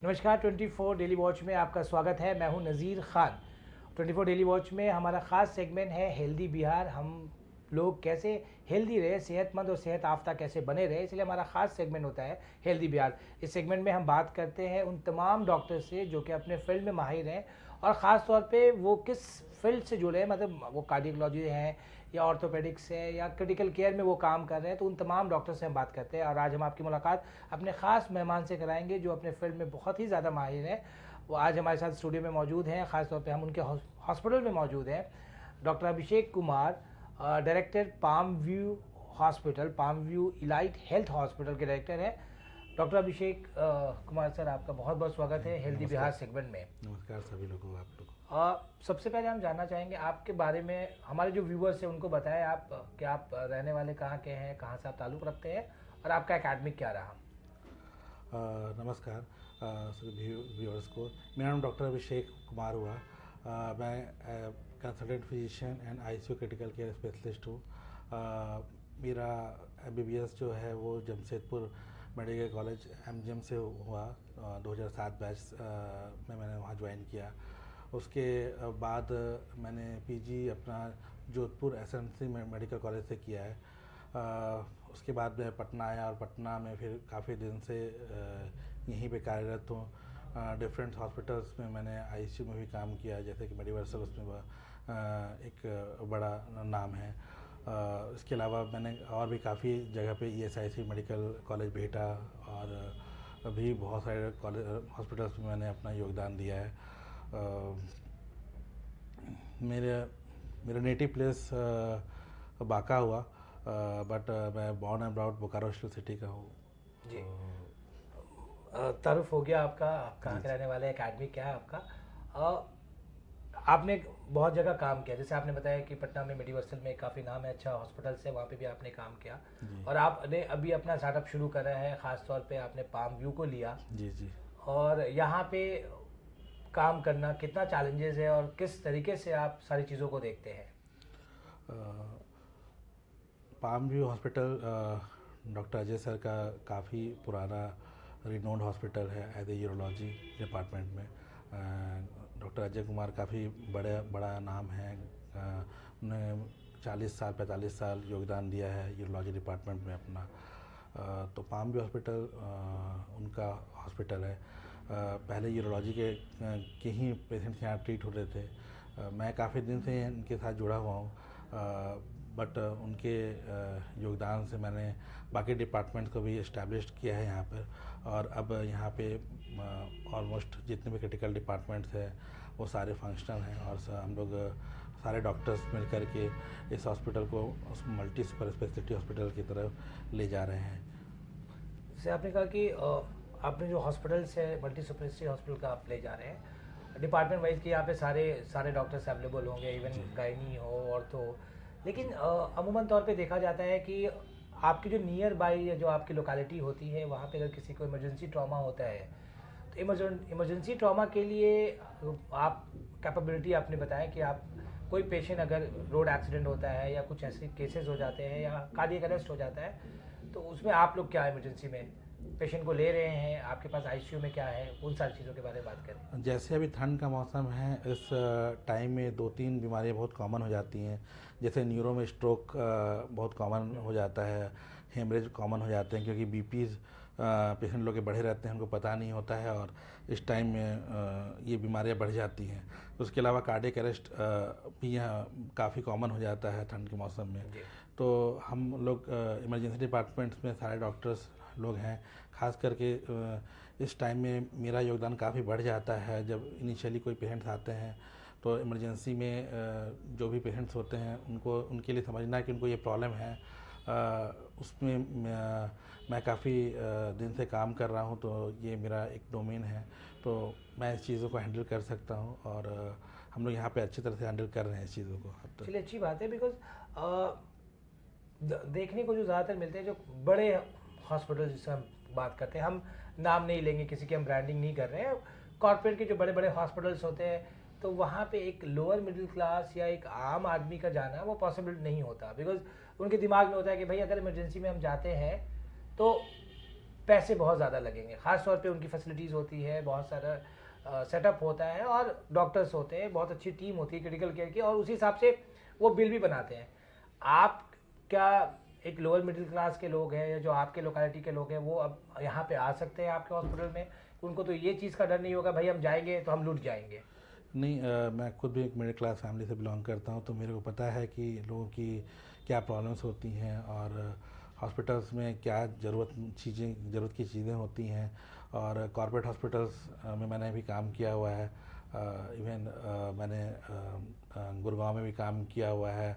नमस्कार 24 daily watch में आपका स्वागत है। मैं हूं नज़ीर ख़ान। 24 डेली वॉच में हमारा ख़ास सेगमेंट है हेल्दी बिहार। हम लोग कैसे हेल्दी रहे, सेहतमंद और सेहत याफ्ता कैसे बने रहे, इसलिए हमारा ख़ास सेगमेंट होता है हेल्दी बिहार। इस सेगमेंट में हम बात करते हैं उन तमाम डॉक्टर से जो कि अपने फील्ड में माहिर हैं और ख़ास तौर पे वो किस फील्ड से जुड़े हैं, मतलब वो कार्डियोलॉजी हैं या ऑर्थोपेडिक्स है या क्रिटिकल केयर में वो काम कर रहे हैं। तो उन तमाम डॉक्टर से हम बात करते हैं और आज हम आपकी मुलाकात अपने ख़ास मेहमान से कराएंगे जो अपने फील्ड में बहुत ही ज़्यादा माहिर हैं। वो आज हमारे साथ स्टूडियो में मौजूद हैं। ख़ास तौर पे हम उनके हॉस्पिटल में मौजूद हैं। Doctor Abhishek Kumar, director palm view hospital, palm view elite health hospital के डायरेक्टर हैं। डॉक्टर अभिषेक कुमार सर, आपका बहुत बहुत स्वागत है हेल्दी बिहार सेगमेंट में। नमस्कार सभी लोगों को, आप लोग। सबसे पहले हम जानना चाहेंगे आपके बारे में, हमारे जो व्यूवर्स हैं उनको बताएं आप कि आप रहने वाले कहाँ के हैं, कहाँ से आप ताल्लुक़ रखते हैं और आपका एकेडमिक क्या रहा। नमस्कार सभी व्यूअर्स को। मेरा नाम डॉक्टर अभिषेक कुमार हुआ। मैं consultant physician and ICU critical care specialist हूँ। मेरा एमबीबीएस जो है वो जमशेदपुर मेडिकल कॉलेज एमजीएम से हुआ। 2007 बैच में मैंने वहाँ ज्वाइन किया। उसके बाद मैंने पीजी अपना जोधपुर एसएमसी मेडिकल कॉलेज से किया है। उसके बाद मैं पटना आया और पटना में फिर काफ़ी दिन से यहीं पे कार्यरत हूँ। डिफरेंट हॉस्पिटल्स में मैंने आईसीयू में भी काम किया, जैसे कि मेडिवर्सल, उसमें एक बड़ा नाम है। इसके अलावा मैंने और भी काफ़ी जगह पे ईएसआईसी मेडिकल कॉलेज भेटा और अभी बहुत सारे कॉलेज हॉस्पिटल्स में मैंने अपना योगदान दिया है। मेरा नेटिव प्लेस बांका हुआ, बट मैं born and brought Bokaro city का हूँ। जी, तारुफ हो गया आपका, आप कहाँ के रहने वाले हैं, एकेडमिक क्या है आपका। आपने बहुत जगह काम किया, जैसे आपने बताया कि पटना में मेडिवर्सल में काफ़ी नाम है, अच्छा हॉस्पिटल से, वहाँ पे भी आपने काम किया और आपने अभी अपना स्टार्टअप शुरू करा है। ख़ास तौर पे आपने पाम व्यू को लिया। जी जी। और यहाँ पे काम करना कितना चैलेंजेस है और किस तरीके से आप सारी चीज़ों को देखते हैं। Palm view hospital doctor Ajay sir का काफ़ी पुराना रिनोन्ड हॉस्पिटल है एज ए यूरोलॉजी डिपार्टमेंट में। डॉक्टर अजय कुमार काफ़ी बड़ा नाम है। उन्हें 40 साल 45 साल योगदान दिया है यूरोलॉजी डिपार्टमेंट में अपना। तो पाम व्यू हॉस्पिटल उनका हॉस्पिटल है। पहले यूरोलॉजी के ही पेशेंट्स यहाँ ट्रीट होते थे। मैं काफ़ी दिन से इनके साथ जुड़ा हुआ हूँ, बट उनके योगदान से मैंने बाकी डिपार्टमेंट को भी इस्टेब्लिश किया है यहाँ पर। और अब यहाँ पे ऑलमोस्ट जितने भी क्रिटिकल डिपार्टमेंट्स हैं वो सारे फंक्शनल हैं और हम लोग सारे डॉक्टर्स मिल कर के इस हॉस्पिटल को उस मल्टी सुपर स्पेशलिटी हॉस्पिटल की तरफ ले जा रहे हैं। जैसे आपने कहा कि आपने जो हॉस्पिटल्स है मल्टी स्पेशलिटी हॉस्पिटल का आप ले जा रहे हैं, डिपार्टमेंट वाइज कि यहाँ पे सारे डॉक्टर्स अवेलेबल होंगे, इवन गायनी हो और तो, लेकिन अमूमन तौर पे देखा जाता है कि आपकी जो नियर बाई या जो आपकी लोकेलिटी होती है वहाँ पे अगर किसी को इमरजेंसी ट्रॉमा होता है तो इमरजेंसी ट्रॉमा के लिए आप कैपेबिलिटी आपने बताया कि आप कोई पेशेंट अगर रोड एक्सीडेंट होता है या कुछ ऐसे केसेस हो जाते हैं या कार्डियक अरेस्ट हो जाता है तो उसमें आप लोग क्या इमरजेंसी में पेशेंट को ले रहे हैं, आपके पास आईसीयू में क्या है, उन सारी चीज़ों के बारे में बात करें। जैसे अभी ठंड का मौसम है, इस टाइम में 2-3 बीमारियां बहुत कॉमन हो जाती हैं। जैसे न्यूरो में स्ट्रोक बहुत कॉमन हो जाता है, हेमरेज कॉमन हो जाते हैं, क्योंकि बीपीज़ पेशेंट लोग के बढ़े रहते हैं, उनको पता नहीं होता है और इस टाइम में ये बीमारियां बढ़ जाती हैं। उसके अलावा कार्डियक अरेस्ट भी यहाँ काफ़ी कॉमन हो जाता है ठंड के मौसम में। तो हम लोग इमरजेंसी डिपार्टमेंट्स में सारे डॉक्टर्स लोग हैं। खास करके इस टाइम में मेरा योगदान काफ़ी बढ़ जाता है। जब इनिशियली कोई पेशेंट्स आते हैं तो इमरजेंसी में जो भी पेशेंट्स होते हैं उनके लिए समझना कि उनको ये प्रॉब्लम है, उसमें मैं काफ़ी दिन से काम कर रहा हूँ, तो ये मेरा एक डोमेन है, तो मैं इस चीज़ों को हैंडल कर सकता हूँ और हम लोग यहाँ पे अच्छी तरह से हैंडल कर रहे हैं इस चीज़ों को। चलिए, अच्छी बात है। बिकॉज देखने को जो ज़्यादातर मिलते हैं जो बड़े हॉस्पिटल जिससे हम बात करते हैं, हम नाम नहीं लेंगे किसी की, हम ब्रांडिंग नहीं कर रहे हैं, कॉर्पोरेट के जो बड़े बड़े हॉस्पिटल्स होते हैं तो वहाँ पे एक लोअर मिडिल क्लास या एक आम आदमी का जाना वो पॉसिबल नहीं होता। बिकॉज उनके दिमाग में होता है कि भाई अगर इमरजेंसी में हम जाते हैं तो पैसे बहुत ज़्यादा लगेंगे, ख़ास तौर पे उनकी फैसिलिटीज़ होती है, बहुत सारा सेटअप होता है और डॉक्टर्स होते हैं, बहुत अच्छी टीम होती है क्रिटिकल केयर की, और उसी हिसाब से वो बिल भी बनाते हैं। आप क्या एक लोअर मिडिल क्लास के लोग हैं या जो आपके लोकेलिटी के लोग हैं वो अब यहाँ पे आ सकते हैं आपके हॉस्पिटल में? उनको तो ये चीज़ का डर नहीं होगा भाई हम जाएंगे तो हम लूट जाएंगे? नहीं, मैं खुद भी एक मिडिल क्लास फैमिली से बिलोंग करता हूँ, तो मेरे को पता है कि लोगों की क्या प्रॉब्लम्स होती हैं और हॉस्पिटल्स में क्या ज़रूरत की चीज़ें होती हैं। और कॉर्पोरेट हॉस्पिटल्स में मैंने भी काम किया हुआ है। इवन मैंने गुड़गांव में भी काम किया हुआ है,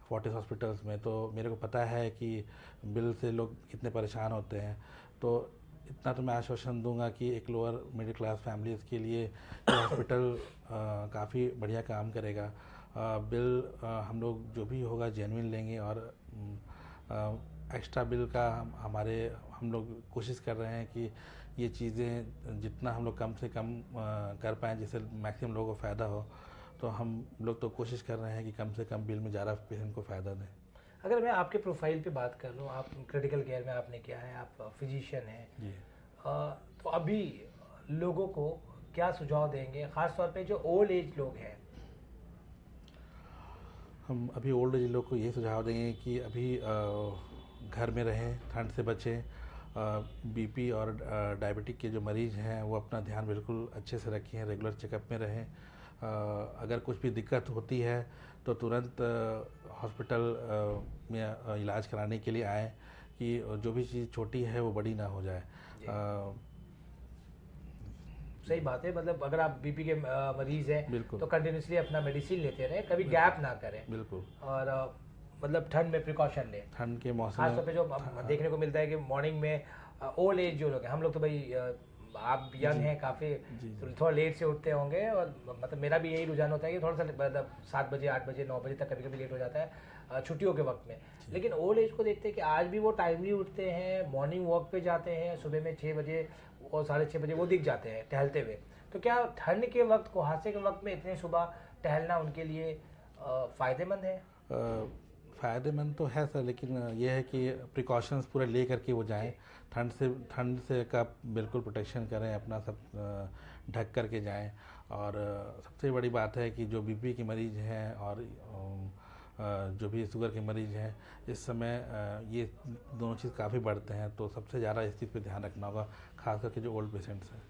फोर्टिस हॉस्पिटल्स में। तो मेरे को पता है कि बिल से लोग कितने परेशान होते हैं। तो इतना तो मैं आश्वासन दूंगा कि एक लोअर मिडिल क्लास फैमिलीज़ के लिए ये हॉस्पिटल काफ़ी बढ़िया काम करेगा। बिल हम लोग जो भी होगा जेन्युइन लेंगे, और एक्स्ट्रा बिल का हम लोग कोशिश कर रहे हैं कि ये चीज़ें जितना हम लोग कम से कम कर पाएँ, जिससे मैक्सिमम लोगों को फ़ायदा हो। तो हम लोग तो कोशिश कर रहे हैं कि कम से कम बिल में ज़्यादा पेशेंट को फ़ायदा दें। अगर मैं आपके प्रोफाइल पे बात कर लूँ, आप क्रिटिकल केयर में आपने किया है, आप फिजिशियन हैं, जी। तो अभी लोगों को क्या सुझाव देंगे, ख़ास तौर पे जो ओल्ड एज लोग हैं? हम अभी ओल्ड एज लोग को ये सुझाव देंगे कि अभी घर में रहें, ठंड से बचें। बीपी और डायबिटिक के जो मरीज़ हैं वो अपना ध्यान बिल्कुल अच्छे से रखें, रेगुलर चेकअप में रहें। अगर कुछ भी दिक्कत होती है तो तुरंत हॉस्पिटल में इलाज कराने के लिए आएँ, कि जो भी चीज़ छोटी है वो बड़ी ना हो जाए। सही बात है, मतलब अगर आप बीपी के मरीज हैं बिल्कुल। तो कंटिन्यूसली अपना मेडिसिन लेते रहें, कभी गैप ना करें, बिल्कुल। और मतलब ठंड में प्रिकॉशन लें। ठंड के मौसम खास तौर में पे जो देखने को मिलता है कि मॉर्निंग में ओल्ड एज जो लोग हैं, हम लोग तो भाई आप यंग हैं काफ़ी, तो थोड़ा लेट से उठते होंगे, और मतलब मेरा भी यही रुझान होता है कि थोड़ा सा मतलब 7 बजे 8 बजे 9 बजे तक कभी कभी लेट हो जाता है छुट्टियों के वक्त में। लेकिन ओल्ड एज को देखते हैं कि आज भी वो टाइमली उठते हैं, मॉर्निंग वॉक पे जाते हैं, सुबह में 6 बजे और 6:30 बजे वो दिख जाते हैं टहलते हुए। तो क्या ठंड के वक्त, कुहासे के वक्त में इतने सुबह टहलना उनके लिए फ़ायदेमंद है? फ़ायदेमंद तो है सर, लेकिन ये है कि प्रिकॉशंस पूरे ले करके वो जाएं। ठंड से का बिल्कुल प्रोटेक्शन करें, अपना सब ढक करके जाएं। और सबसे बड़ी बात है कि जो बीपी के मरीज़ हैं और जो भी शुगर के मरीज़ हैं, इस समय ये दोनों चीज़ काफ़ी बढ़ते हैं। तो सबसे ज़्यादा इस चीज़ पे ध्यान रखना होगा, खास करके जो ओल्ड पेशेंट्स हैं।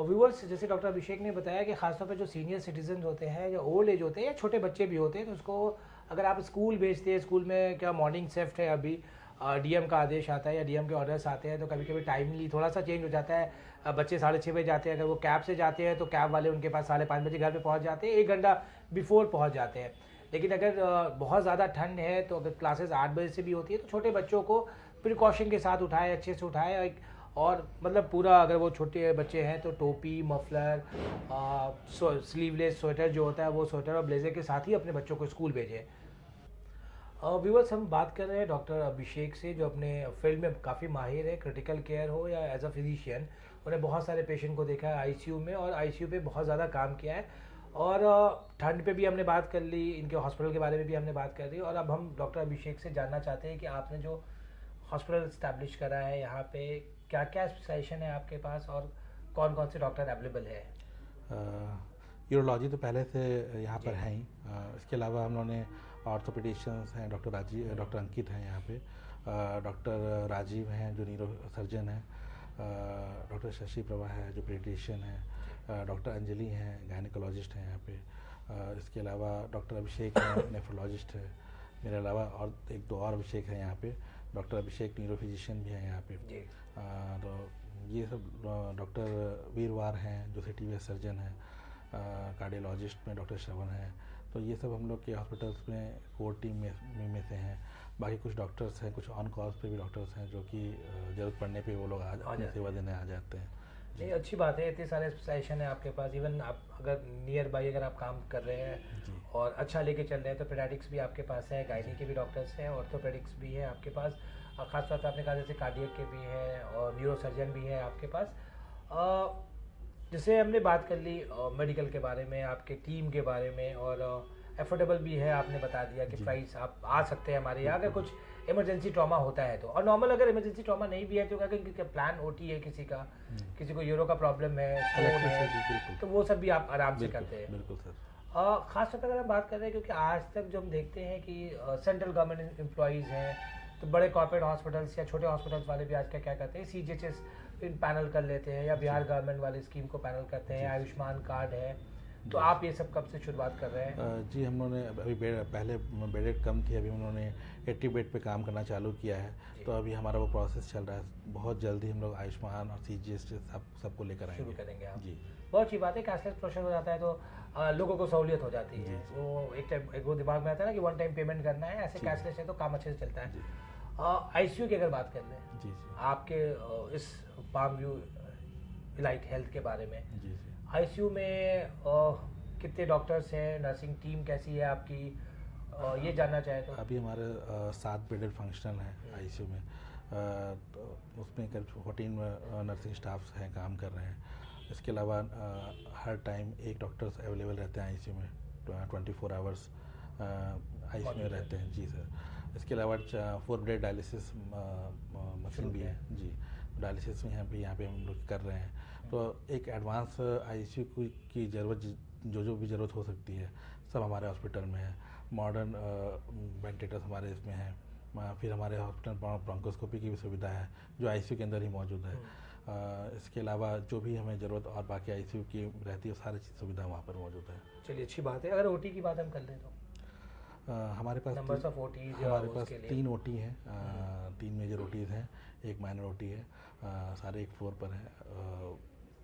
व्यूअर्स, जैसे डॉक्टर अभिषेक ने बताया कि खासतौर पर जो सीनियर सिटीजन होते हैं, जो ओल्ड एज होते हैं या छोटे बच्चे भी होते हैं, तो उसको अगर आप स्कूल भेजते हैं, स्कूल में क्या मॉर्निंग शिफ्ट है, अभी डीएम का आदेश आता है या डीएम के ऑर्डर्स आते हैं, तो कभी कभी टाइमली थोड़ा सा चेंज हो जाता है। बच्चे 6:30 बजे जाते हैं, अगर वो कैब से जाते हैं तो कैब वाले उनके पास 5:30 बजे घर पे पहुंच जाते हैं, 1 घंटा बिफोर पहुंच जाते हैं। लेकिन अगर बहुत ज़्यादा ठंड है तो अगर क्लासेस 8 बजे से भी होती है तो छोटे बच्चों को प्रिकॉशन के साथ उठाए, अच्छे से उठाए, और मतलब पूरा अगर वो छोटे बच्चे हैं तो टोपी, मफलर, स्लीवलेस स्वेटर जो होता है वो स्वेटर और ब्लेजर के साथ ही अपने बच्चों को स्कूल भेजें। व्यूअर्स, हम बात कर रहे हैं डॉक्टर अभिषेक से, जो अपने फील्ड में काफ़ी माहिर है, क्रिटिकल केयर हो या एज अ फिजिशियन। उन्हें बहुत सारे पेशेंट को देखा है आईसीयू में, और आईसीयू पे बहुत ज़्यादा काम किया है। और ठंड पे भी हमने बात कर ली, इनके हॉस्पिटल के बारे में भी हमने बात कर ली, और अब हम डॉक्टर अभिषेक से जानना चाहते हैं कि आपने जो हॉस्पिटल इस्टेब्लिश करा है यहाँ पे, क्या क्या स्पेशलाइजेशन है आपके पास और कौन कौन से डॉक्टर अवेलेबल है? यूरोलॉजी तो पहले से यहाँ पर है ही। इसके अलावा हम लोगों ने ऑर्थोपेडिशियंस हैं, डॉक्टर अंकित हैं यहाँ पे, डॉक्टर राजीव हैं जो न्यूरो सर्जन हैं, डॉक्टर शशि प्रभा है जो पीडियाट्रिशियन है, डॉक्टर अंजलि हैं गायनेकोलॉजिस्ट हैं यहाँ पे। इसके अलावा डॉक्टर अभिषेक हैं नेफ्रोलॉजिस्ट है। मेरे अलावा और एक दो और अभिषेक हैं यहाँ पे, डॉक्टर अभिषेक न्यूरो फिजिशियन भी हैं यहाँ पे। तो ये सब डॉक्टर वीरवार हैं जो सिटी सर्जन हैं, कार्डियोलॉजिस्ट में डॉक्टर श्रवण हैं। तो ये सब हम लोग के हॉस्पिटल्स में कोर टीम में से हैं। बाकी कुछ डॉक्टर्स हैं, कुछ ऑन कॉल्स पे भी डॉक्टर्स हैं जो कि ज़रूरत पड़ने पे वो लोग अपनी सेवा देने आ जाते हैं। नहीं, अच्छी बात है, इतने सारे स्पेशलाइजेशन है आपके पास। इवन आप अगर नियर बाई अगर आप काम कर रहे हैं और अच्छा लेके चल रहे हैं तो पेडियाट्रिक्स भी आपके पास है, गायनी के भी डॉक्टर्स हैं, ऑर्थोपेडिक्स भी है आपके पास, और ख़ासतौर पर आपने कहा जैसे कार्डियक के भी हैं और न्यूरो सर्जन भी है आपके पास। जैसे हमने बात कर ली मेडिकल के बारे में, आपके टीम के बारे में, और एफोर्डेबल भी है, आपने बता दिया कि जी। प्राइस आप आ सकते हैं हमारे यहाँ, अगर कुछ इमरजेंसी ट्रॉमा होता है तो। और नॉर्मल अगर इमरजेंसी ट्रॉमा नहीं भी है तो अगर प्लान ओटी है किसी का, किसी को यूरो का प्रॉब्लम है, स्टोन है, इलेक्ट्रिसिटी बिल्कुल तो वो सब भी आप आराम से बिल्कुल करते हैं। बिल्कुल सर। खास तौर पर अगर हम बात कर रहे हैं, क्योंकि आज तक जो हम देखते हैं कि सेंट्रल गवर्नमेंट एम्प्लॉयज़ हैं, तो बड़े कॉर्पोरेट हॉस्पिटल्स या छोटे हॉस्पिटल्स वाले भी आज का क्या करते हैं, सीजीएचएस इन पैनल कर लेते हैं, या बिहार गवर्नमेंट वाली स्कीम को पैनल करते हैं, आयुष्मान कार्ड है। तो आप ये सब कब से शुरुआत कर रहे हैं? जी, हम लोगों ने अभी पहले बेडेड कम थी, अभी उन्होंने 80 बेड पे काम करना चालू किया है। तो अभी हमारा वो प्रोसेस चल रहा है। बहुत जल्दी हम लोग आयुष्मान और सीजीएस सबको लेकर आएंगे। शुरू करेंगे आप? जी। बहुत अच्छी बात है, कैशलेस प्रोसेस हो जाता है तो लोगों को सहूलियत हो जाती है। जी। वो एक वो दिमाग में आता है ना कि वन टाइम पेमेंट करना है, ऐसे जी। कैशलेस है तो काम अच्छे से चलता है। जी। आईसीयू की अगर बात कर लें, जी जी आपके इस पाम व्यू इलाइट हेल्थ के बारे में, जी जी आईसीयू में कितने डॉक्टर्स हैं, नर्सिंग टीम कैसी है आपकी, ये जानना चाहे तो। अभी हमारे 7 बेडेड फंक्शनल हैं आईसीयू में। तो उसमें करीब 14 नर्सिंग स्टाफ्स हैं, काम कर रहे हैं। इसके अलावा हर टाइम एक डॉक्टर्स अवेलेबल रहते हैं आईसीयू में, 24 आवर्स आईसीयू में रहते हैं। जी सर। इसके अलावा 4 बेड डायलिसिस मशीन भी है। जी, डायलिसिस में यहाँ पे हम लोग कर रहे हैं। तो एक एडवांस आईसीयू की ज़रूरत, जो भी ज़रूरत हो सकती है, सब हमारे हॉस्पिटल में है। मॉडर्न वेंटिलेटर्स हमारे इसमें हैं। फिर हमारे हॉस्पिटल ब्रोंकोस्कोपी की भी सुविधा है, जो आईसीयू के अंदर ही मौजूद है। इसके अलावा जो भी हमें ज़रूरत और बाकी आईसीयू की रहती है, सारी सुविधा वहाँ पर मौजूद है। चलिए, अच्छी बात है। अगर ओटी की बात हम कर लें तो हमारे पास नंबर्स ऑफ ओटीज हमारे पास उसके लिए 3 ओटी हैं। 3 मेजर ओटीज़ हैं, एक माइनर ओटी है। सारे एक फ्लोर पर हैं।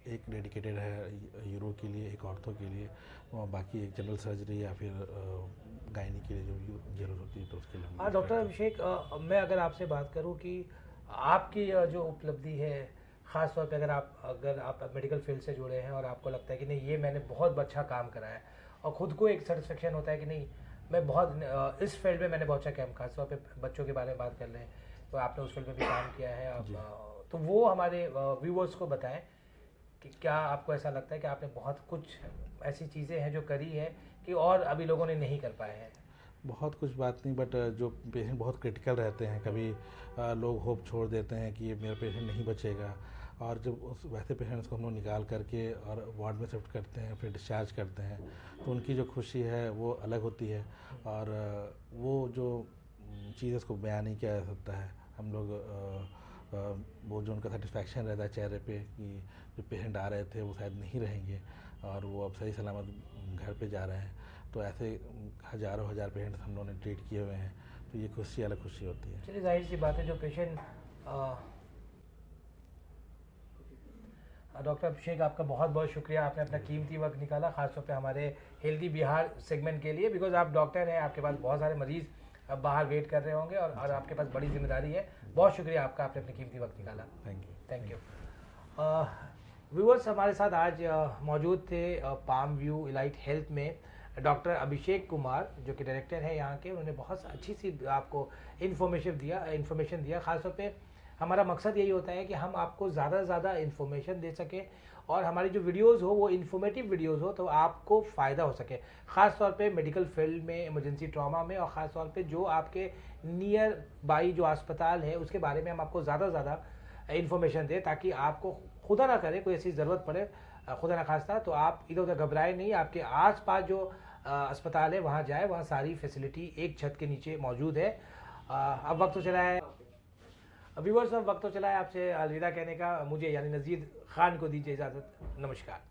एक डेडिकेटेड है यूरो के लिए, एक ऑर्थो के लिए, और बाकी एक जनरल सर्जरी या फिर गायनी के लिए जो भी जरूरत होती है तो उसके लिए हम यूज़ डॉक्टर करते हैं। अभिषेक, मैं अगर आपसे बात करूं कि आपकी जो उपलब्धि है, ख़ास तौर पे अगर आप मेडिकल फील्ड से जुड़े हैं और आपको लगता है कि नहीं, ये मैंने बहुत अच्छा काम करा है, और ख़ुद को एक सेटिस्फेक्शन होता है कि नहीं, मैं बहुत इस फील्ड में मैंने बहुत अच्छा काम, खास तौर पे बच्चों के बारे में बात कर लें तो आपने उस फील्ड में भी काम किया है आप, तो वो हमारे व्यूवर्स को बताएं कि क्या आपको ऐसा लगता है कि आपने बहुत कुछ ऐसी चीज़ें हैं जो करी है कि और अभी लोगों ने नहीं कर पाए हैं? बहुत कुछ बात नहीं, बट जो पेशेंट बहुत क्रिटिकल रहते हैं, कभी लोग होप छोड़ देते हैं कि ये मेरा पेशेंट नहीं बचेगा, और जब उस वैसे पेशेंट्स को हम लोग निकाल करके और वार्ड में शिफ्ट करते हैं, फिर डिस्चार्ज करते हैं, तो उनकी जो खुशी है वो अलग होती है। और वो जो चीज़ उसको बयान नहीं किया जा सकता है। हम लोग वो जो उनका सेटिस्फैक्शन रहता है चेहरे पे कि जो पेशेंट आ रहे थे वो शायद नहीं रहेंगे और वो अब सही सलामत घर पे जा रहे हैं, तो ऐसे हज़ारों पेशेंट्स हम लोगों ने ट्रीट किए हुए हैं, तो ये खुशी अलग खुशी होती है। चलिए, जाहिर सी बात है, जो पेशेंट डॉक्टर अभिषेक, आपका बहुत बहुत शुक्रिया, आपने अपना कीमती वक्त निकाला खासतौर पे हमारे हेल्दी बिहार सेगमेंट के लिए, बिकॉज आप डॉक्टर हैं, आपके पास बहुत सारे मरीज़ अब बाहर वेट कर रहे होंगे और आपके पास बड़ी जिम्मेदारी है। बहुत शुक्रिया आपका, आपने अपनी कीमती वक्त निकाला। Thank you. व्यूअर्स, हमारे साथ आज मौजूद थे पाम व्यू इलाइट हेल्थ में डॉक्टर अभिषेक कुमार, जो कि डायरेक्टर हैं यहाँ के। उन्होंने बहुत अच्छी सी आपको इन्फॉर्मेशन दिया। ख़ासतौर पे हमारा मकसद यही होता है कि हम आपको ज़्यादा से ज़्यादा इन्फॉर्मेशन दे सकें और हमारी जो वीडियोस हो वो इन्फॉर्मेटिव वीडियोस हो, तो आपको फ़ायदा हो सके, ख़ास तौर पे मेडिकल फील्ड में, इमरजेंसी ट्रॉमा में, और ख़ास तौर पे जो आपके नियर बाई जो अस्पताल है उसके बारे में हम आपको ज़्यादा से ज़्यादा इन्फॉर्मेशन दें, ताकि आपको खुदा ना करे कोई ऐसी ज़रूरत पड़े, खुदा ना खास्ता, तो आप इधर उधर घबराए नहीं। आपके आसपास जो अस्पताल है वहाँ जाए, वहाँ सारी फैसिलिटी एक छत के नीचे मौजूद है। अब वक्त तो चला है व्यूअर्स, अब वक्त तो चला है आपसे अलविदा कहने का। मुझे यानी नज़ीर खान को दीजिए इजाज़त। नमस्कार।